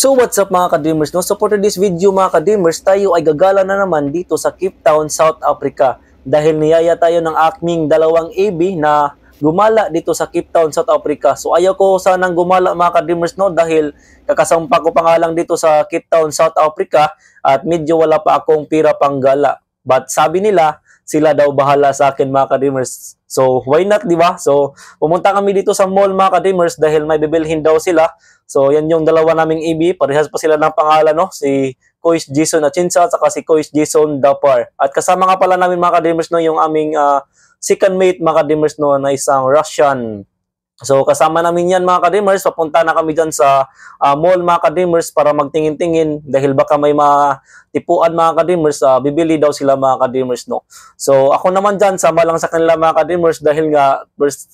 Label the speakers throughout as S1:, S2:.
S1: So what's up mga ka-dreamers, no? So for today's video mga ka-dreamers, tayo ay gagala na naman dito sa Cape Town, South Africa. Dahil niyaya tayo ng aking dalawang AB na gumala dito sa Cape Town, South Africa. So ayaw ko sanang gumala mga ka-dreamers, no? Dahil kakasampa ko pa nga lang dito sa Cape Town, South Africa at medyo wala pa akong pira pang gala. But sabi nila, sila daw bahala sa akin mga ka-dreamers. So why not, di ba? So pumunta kami dito sa mall mga ka-dreamers dahil may bibilhin daw sila. So yan yung dalawa naming EB, parehas pa sila ng pangalan, no? Si Coach Jason Achinsa at saka si Coach Jason Dapar. At kasama nga pala namin mga ka-dreamers, no, yung aming second mate mga ka-dreamers, no, na isang Russian. So kasama namin yan mga ka-dreamers, papunta na kami dyan sa mall mga ka-dreamers para magtingin-tingin dahil baka may tipuan mga ka-dreamers, bibili daw sila mga ka-dreamers, no. So ako naman dyan, sama lang sa kanila mga ka-dreamers dahil nga first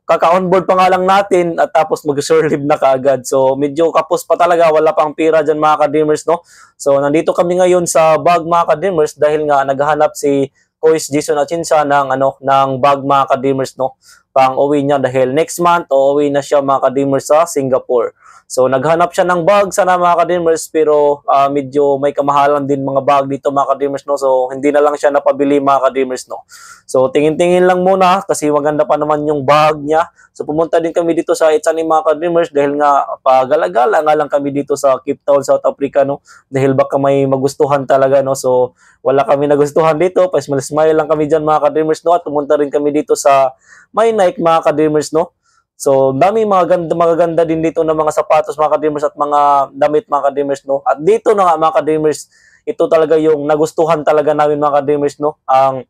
S1: kaka-onboard pa nga lang natin at tapos mag-shore leave na kaagad. So medyo kapos pa talaga, wala pang pira dyan mga ka-dreamers, no. So nandito kami ngayon sa bag mga ka-dreamers dahil nga naghahanap si Coach Jason Achinsa ng bag mga ka-dreamers, no, pang uwi niya dahil next month uuwi na siya mga ka-dreamers sa Singapore. So naghanap siya ng bag sana mga ka-dreamers pero medyo may kamahalan din mga bag dito mga ka-dreamers, no. So hindi na lang siya napabili mga ka-dreamers, no. So tingin-tingin lang muna kasi maganda pa naman yung bag niya. So pumunta din kami dito sa H&M mga ka-dreamers dahil nga pagala-gala nga lang kami dito sa Cape Town, South Africa, no. Dahil baka may magustuhan talaga, no. So wala kami nagustuhan dito, pa smile lang kami diyan mga ka-dreamers, no. At pumunta rin kami dito sa My Nike mga ka-dreamers, no. So, dami magaganda din dito ng mga sapatos mga ka-dreamers at mga damit mga ka-dreamers, no. At dito na nga mga ka-dreamers, ito talaga yung nagustuhan talaga namin mga ka-dreamers, no. Ang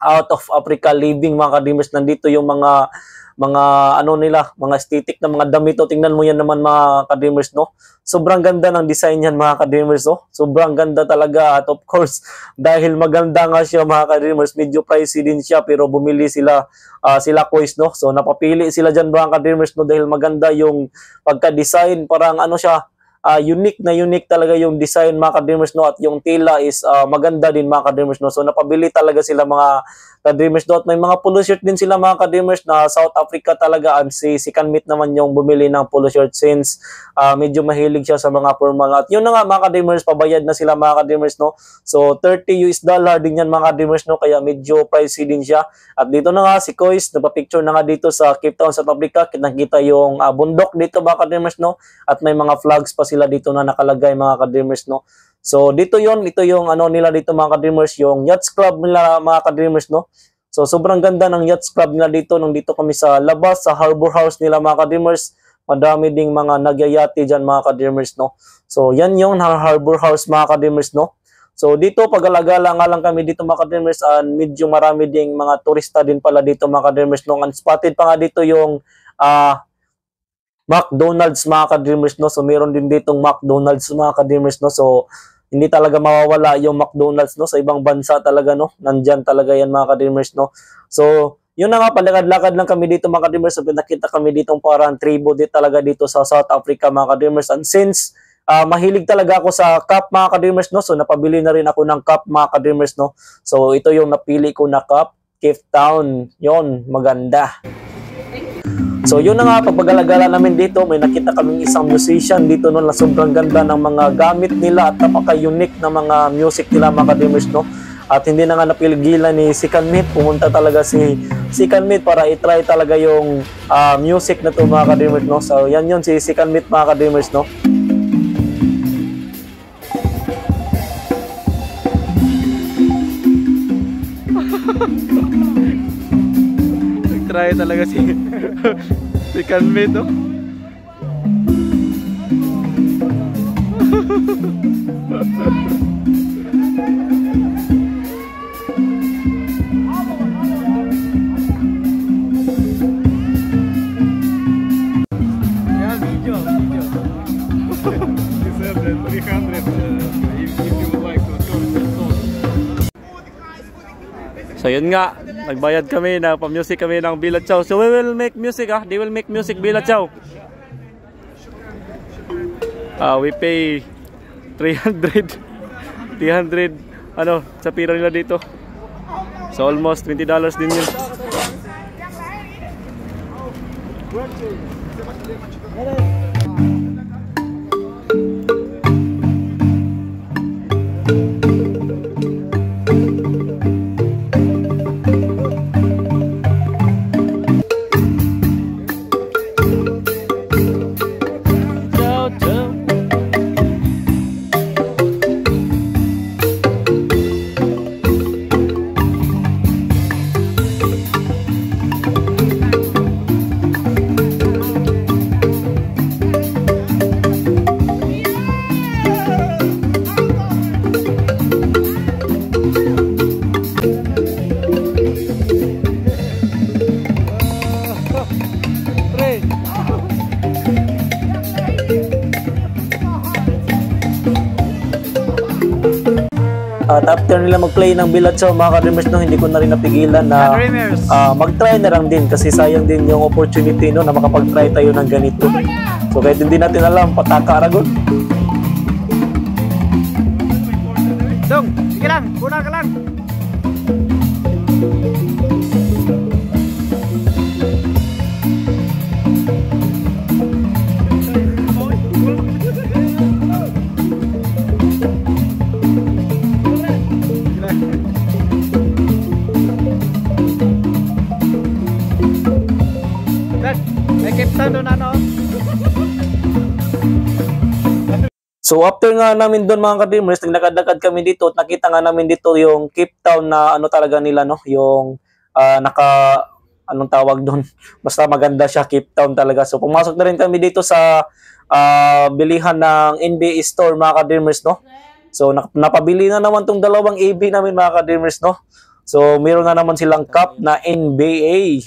S1: out of Africa living mga ka-dreamers, nandito yung mga mga aesthetic na mga damit. Tingnan mo yan naman mga ka-dreamers, no. Sobrang ganda ng design yan mga ka-dreamers, no. Sobrang ganda talaga at of course, dahil maganda nga siya mga ka-dreamers, medyo pricey din siya pero bumili sila Coach, no. So napapili sila dyan mga ka-dreamers, no, dahil maganda yung pagka-design, parang siya, unique talaga yung design mga ka-dreamers, no, at yung tela is maganda din mga ka-dreamers, no. So napabili talaga sila mga ka-dreamers, no, at may mga polo shirt din sila mga ka-dreamers na South Africa talaga. At si Kanmit naman yung bumili ng polo shirt since medyo mahilig siya sa mga formal. At yun na nga mga ka-dreamers, pabayad na sila mga ka-dreamers, no. So $30 din yan mga ka-dreamers, no, kaya medyo pricey din siya. At dito na nga si Coach, nagpa-picture na nga dito sa Cape Town, South Africa. Nakita yung bundok dito mga ka-dreamers, no, at may mga flags pa sila dito na nakalagay mga ka-dreamers, no. So ito yung nila dito mga ka-dreamers, yung Yachts Club nila mga ka-dreamers, no. So sobrang ganda ng Yachts Club nila dito. Nandito kami sa labas sa Harbor House nila mga ka-dreamers. Madami ding mga nagyayati dyan mga ka-dreamers, no. So yan yung Harbor House mga ka-dreamers, no. So dito pag-alagala nga lang kami dito mga ka-dreamers, medyo marami ding mga turista din pala dito mga ka-dreamers, no. Unspotted pa nga dito yung McDonald's mga ka-dreamers, no. So meron din ditong McDonald's mga ka-dreamers, no. So hindi talaga mawawala yung McDonald's, no, sa ibang bansa talaga, no. Nandyan talaga yan mga ka-dreamers, no. So yun na nga, palakad-lakad lang kami dito mga ka-dreamers. So nakita kami ditong parang tribo din talaga dito sa South Africa mga ka-dreamers. And since mahilig talaga ako sa cup mga ka-dreamers, no, so napabili na rin ako ng cup mga ka-dreamers, no. So ito yung napili ko na cup, Cape Town, yon, maganda. So yun na nga, pagpagalagala namin dito, may nakita kaming isang musician dito, no, na sobrang ganda ng mga gamit nila at napaka-unique na mga music nila mga ka-dreamers, no. At hindi na nga napiligilan ni si Kanmit, pumunta talaga si Kanmit para i-try talaga yung music na to mga ka-dreamers, no. So yan yun si Kanmit mga ka-dreamers, no.
S2: Try talaga si Kanmit, no?
S3: Yeah, video. Reserve 300 if you would like to turn this on.
S2: So yun nga, nagbayad kami na pa-music kami ng Bila Chow. So we will make music, they will make music Bila Chow. We pay 300 sa pira nila dito. So almost $20 din yun.
S3: Grazie.
S1: At after nila mag-play ng Billat Show mga ka-dreamers, no, hindi ko na rin napigilan na mag-try na lang din kasi sayang din yung opportunity, no, na makapag-try tayo ng ganito. So kahit hindi natin alam, pataka Aragon.
S4: Dong, sige lang, kuna ka lang. May Captain doon ano?
S1: So after nga namin doon mga ka-dreamers, naglakad-lakad kami dito at nakita nga namin dito yung Cape Town na ano talaga nila, no, yung anong tawag doon, basta maganda siya, Cape Town talaga. So pumasok na rin kami dito sa bilihan ng NBA store mga ka-dreamers, no. So napabili na naman tong dalawang AB namin mga ka-dreamers, no. So meron na naman silang cup na NBA.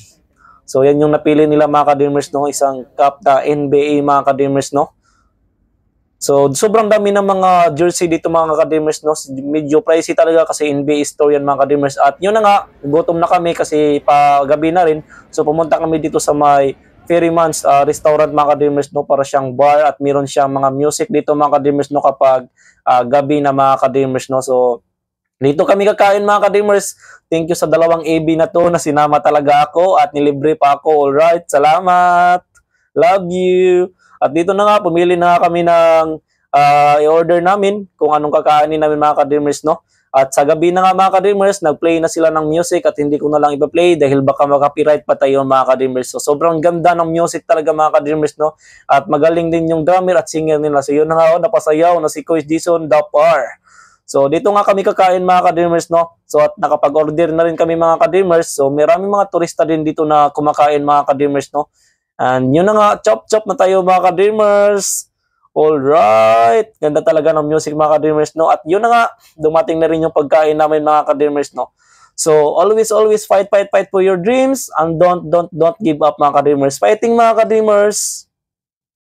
S1: So yan yung napili nila mga ka-dreamers, no, isang cup na NBA mga ka-dreamers, no. So sobrang dami ng mga jersey dito mga ka-dreamers, no. Medyo pricey talaga kasi NBA store yan mga ka-dreamers. At yun na nga, gutom na kami kasi gabi na rin. So pumunta kami dito sa may Ferryman's restaurant mga ka-dreamers, no, para siyang bar at meron siyang mga music dito mga ka-dreamers, no, kapag gabi na mga ka-dreamers, no. So dito kami kakain mga ka-dreamers. Thank you sa dalawang AB na to na sinama talaga ako at nilibre pa ako. Alright, salamat. Love you. At dito na nga, pumili na kami ng i-order namin kung anong kakainin namin mga ka-dreamers, no. At sa gabi na nga mga ka-dreamers, nag-play na sila ng music at hindi ko na lang ipa-play dahil baka mag-copyright pa tayo mga ka-dreamers. So sobrang ganda ng music talaga mga ka-dreamers, no. At magaling din yung drummer at singer nila. So yun na nga, napasayaw na si Coach Dison Dapar. So dito nga kami kakain mga ka-dreamers, no. So at nakapag-order na rin kami mga ka-dreamers. So maraming mga turista din dito na kumakain mga ka-dreamers, no. And yun na nga, chop-chop na tayo mga ka-dreamers. Alright, ganda talaga ng music mga ka-dreamers, no. At yun na nga, dumating na rin yung pagkain namin mga ka-dreamers, no. So always fight for your dreams and don't give up mga ka-dreamers. Fighting mga ka-dreamers.